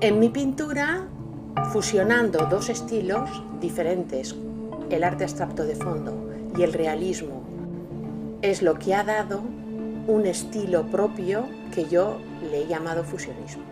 En mi pintura, fusionando dos estilos diferentes, el arte abstracto de fondo y el realismo, es lo que ha dado un estilo propio que yo le he llamado fusionismo.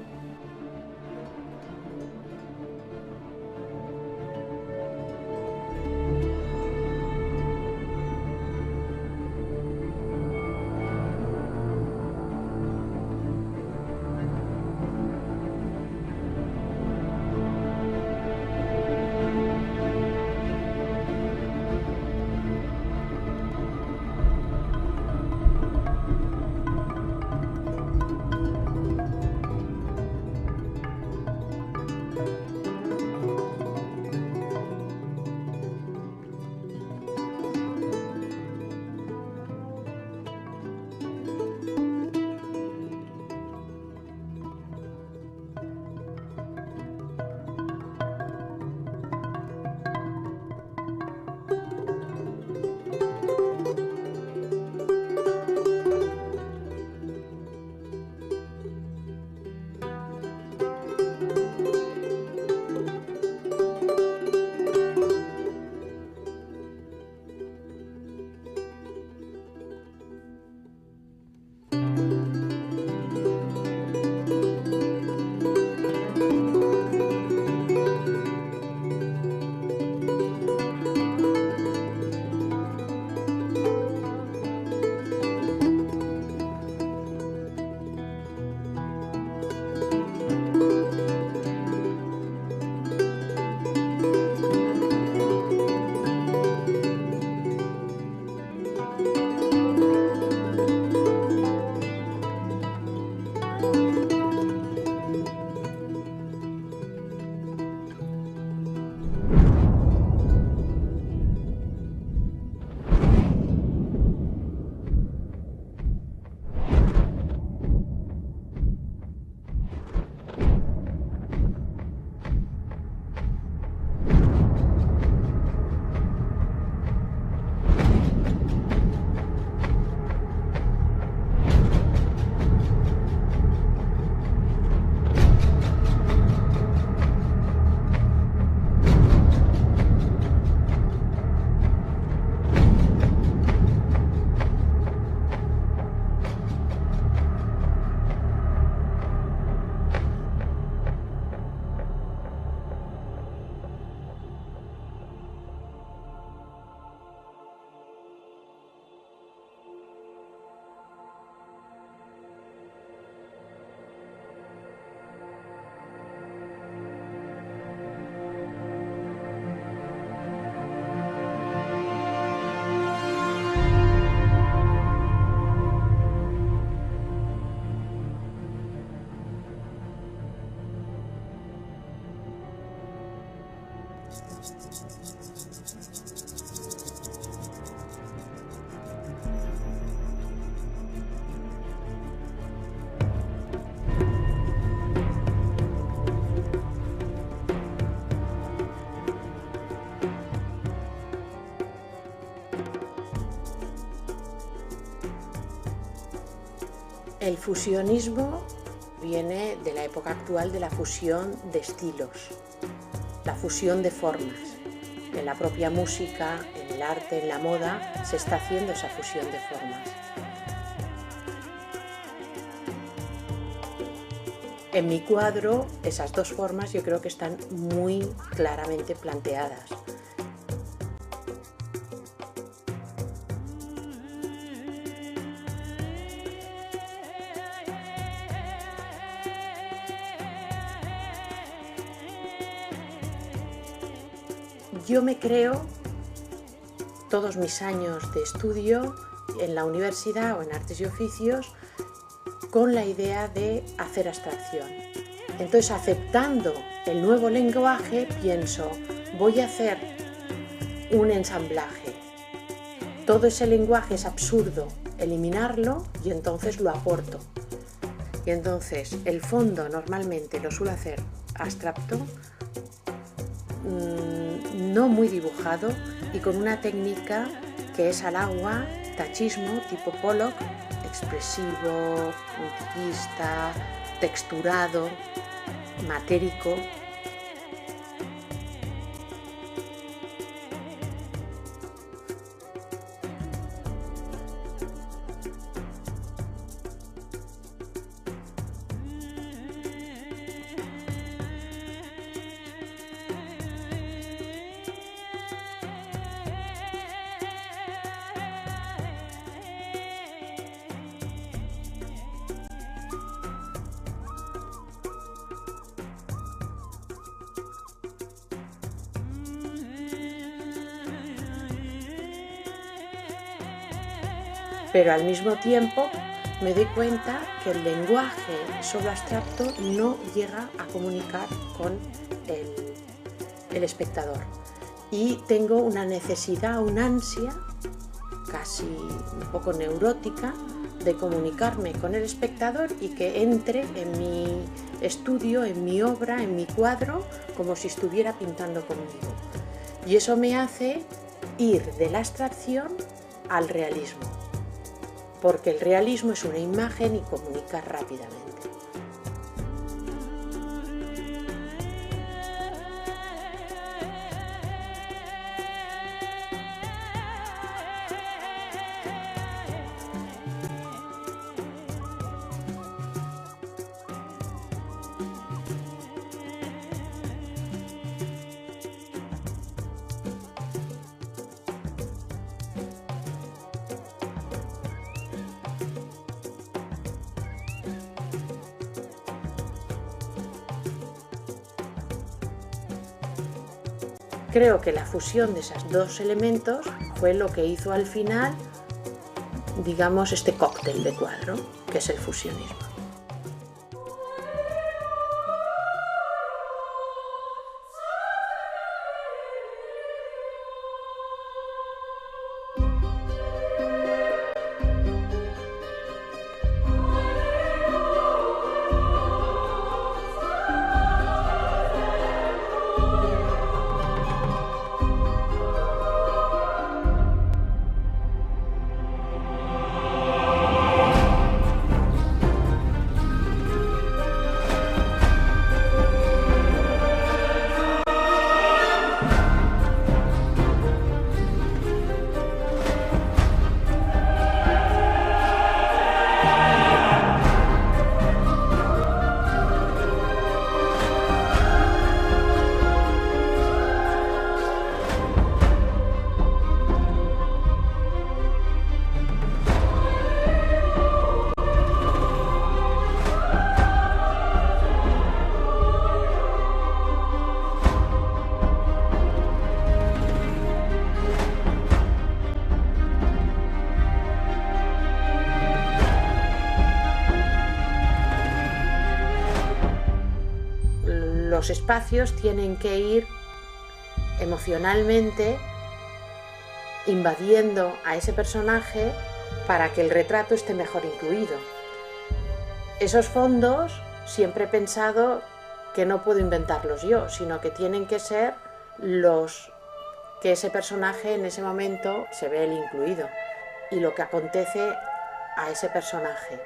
El fusionismo viene de la época actual de la fusión de estilos, la fusión de formas. En la propia música, en el arte, en la moda, se está haciendo esa fusión de formas. En mi cuadro, esas dos formas yo creo que están muy claramente planteadas. Yo me creo todos mis años de estudio en la universidad o en artes y oficios con la idea de hacer abstracción. Entonces, aceptando el nuevo lenguaje, pienso, voy a hacer un ensamblaje. Todo ese lenguaje es absurdo, eliminarlo y entonces lo aporto. Y entonces el fondo normalmente lo suelo hacer abstracto, no muy dibujado y con una técnica que es al agua, tachismo tipo Pollock, expresivo, puntillista, texturado. matérico. Pero al mismo tiempo me doy cuenta que el lenguaje solo abstracto no llega a comunicar con el espectador. Y tengo una necesidad, una ansia, casi un poco neurótica, de comunicarme con el espectador y que entre en mi estudio, en mi obra, en mi cuadro, como si estuviera pintando conmigo. Y eso me hace ir de la abstracción al realismo, porque el realismo es una imagen y comunica rápidamente. Creo que la fusión de esos dos elementos fue lo que hizo al final, digamos, este cóctel de cuadro, que es el fusionismo. Los espacios tienen que ir emocionalmente invadiendo a ese personaje para que el retrato esté mejor incluido. Esos fondos siempre he pensado que no puedo inventarlos yo, sino que tienen que ser los que ese personaje en ese momento se ve él incluido y lo que acontece a ese personaje.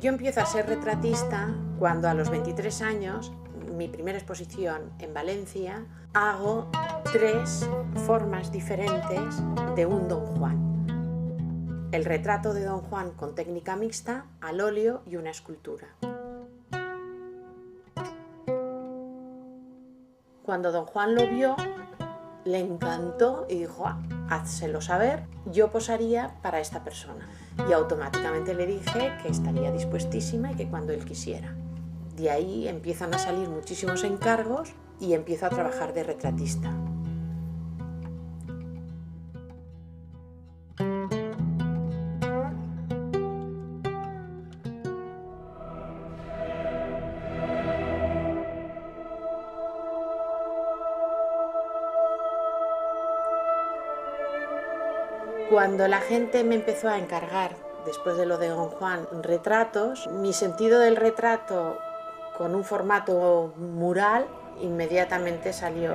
Yo empiezo a ser retratista cuando a los 23 años, mi primera exposición en Valencia, hago 3 formas diferentes de un Don Juan. El retrato de Don Juan con técnica mixta, al óleo y una escultura. Cuando don Juan lo vio, le encantó y dijo, házselo saber, yo posaría para esta persona. Y automáticamente le dije que estaría dispuestísima y que cuando él quisiera. De ahí empiezan a salir muchísimos encargos y empiezo a trabajar de retratista. Cuando la gente me empezó a encargar, después de lo de don Juan, retratos, mi sentido del retrato con un formato mural inmediatamente salió.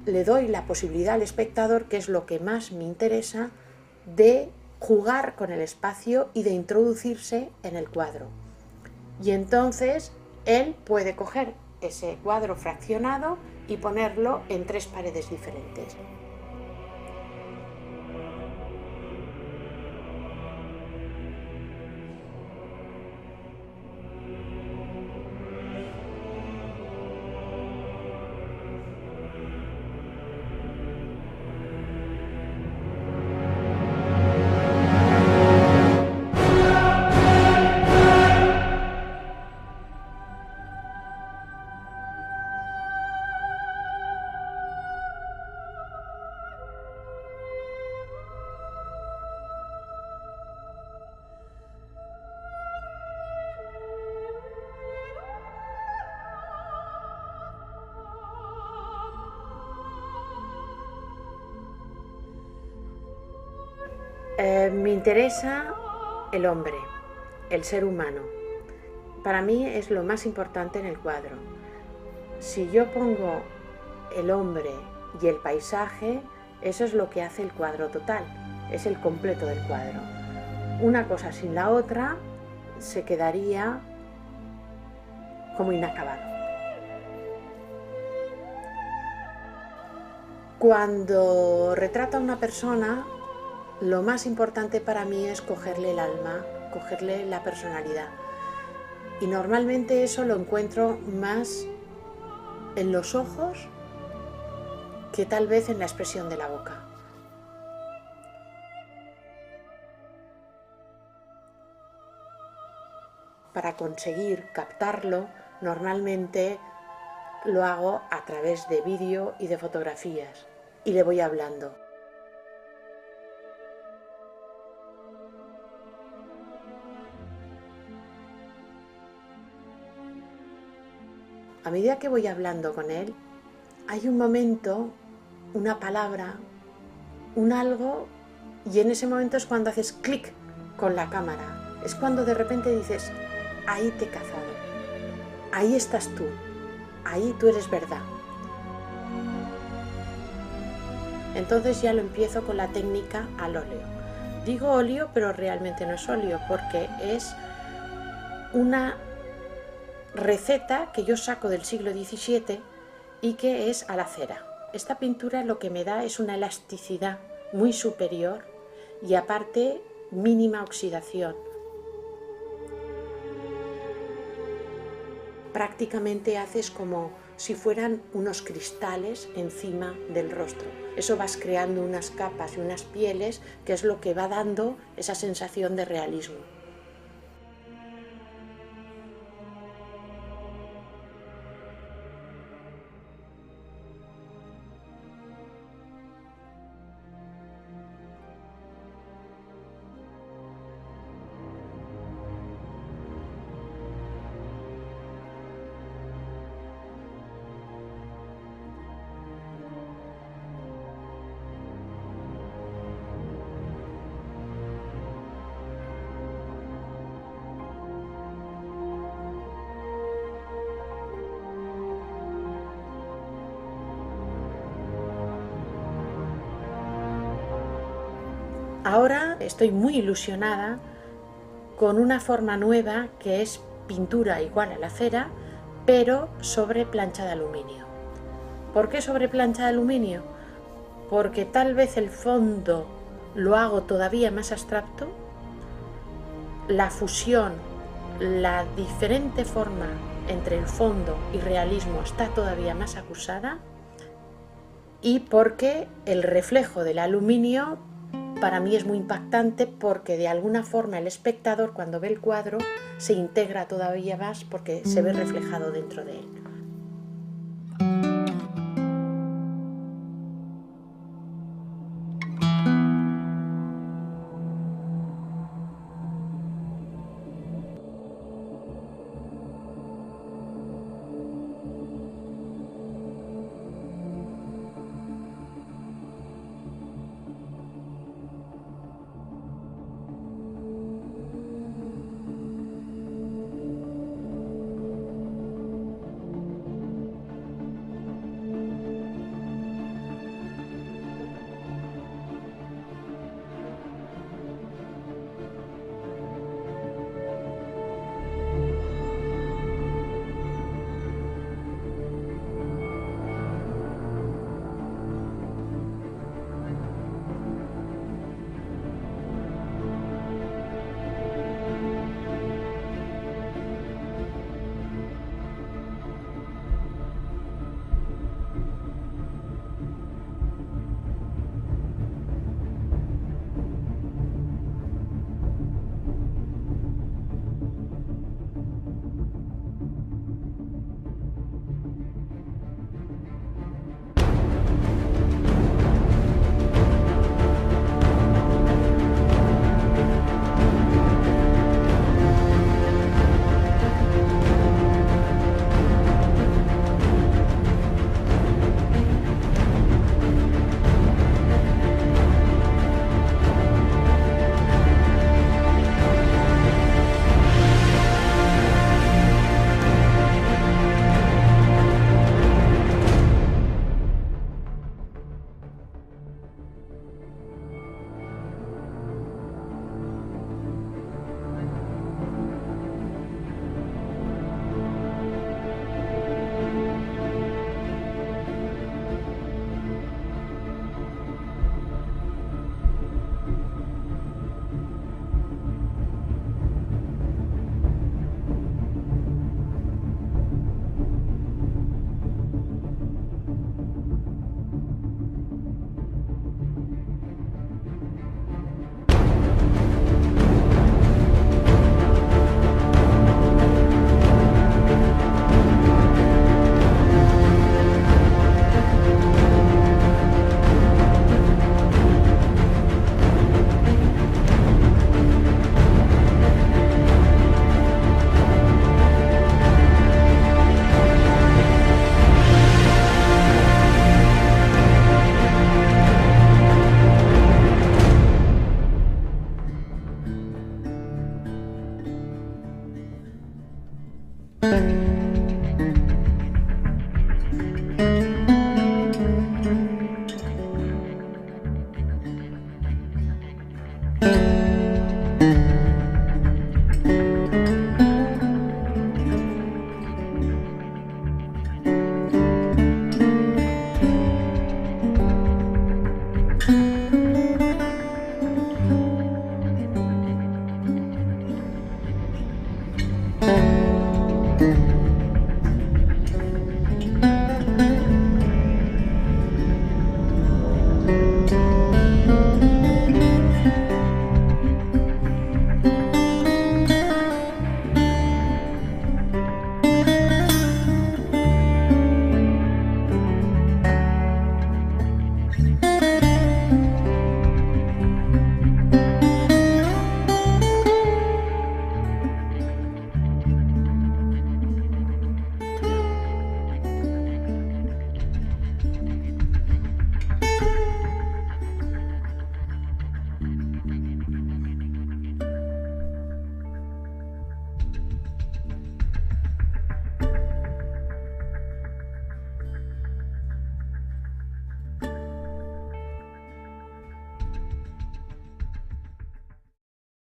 Le doy la posibilidad al espectador, que es lo que más me interesa, de jugar con el espacio y de introducirse en el cuadro. Y entonces él puede coger ese cuadro fraccionado y ponerlo en 3 paredes diferentes. Me interesa el hombre, el ser humano. Para mí es lo más importante en el cuadro. Si yo pongo el hombre y el paisaje, eso es lo que hace el cuadro total, es el completo del cuadro. Una cosa sin la otra se quedaría como inacabado. Cuando retrato a una persona, lo más importante para mí es cogerle el alma, cogerle la personalidad. Y normalmente eso lo encuentro más en los ojos que tal vez en la expresión de la boca. Para conseguir captarlo, normalmente lo hago a través de vídeo y de fotografías, y le voy hablando. A medida que voy hablando con él, hay un momento, una palabra, un algo, y en ese momento es cuando haces clic con la cámara. Es cuando de repente dices, ahí te he cazado, ahí estás tú, ahí tú eres verdad. Entonces ya lo empiezo con la técnica al óleo. Digo óleo, pero realmente no es óleo, porque es una receta que yo saco del siglo XVII y que es a la cera. Esta pintura lo que me da es una elasticidad muy superior y aparte mínima oxidación. Prácticamente haces como si fueran unos cristales encima del rostro. Eso vas creando unas capas y unas pieles, que es lo que va dando esa sensación de realismo. Ahora estoy muy ilusionada con una forma nueva que es pintura igual a la cera, pero sobre plancha de aluminio. ¿Por qué sobre plancha de aluminio? Porque tal vez el fondo lo hago todavía más abstracto, la fusión, la diferente forma entre el fondo y realismo está todavía más acusada, y porque el reflejo del aluminio para mí es muy impactante, porque de alguna forma el espectador cuando ve el cuadro se integra todavía más porque se ve reflejado dentro de él.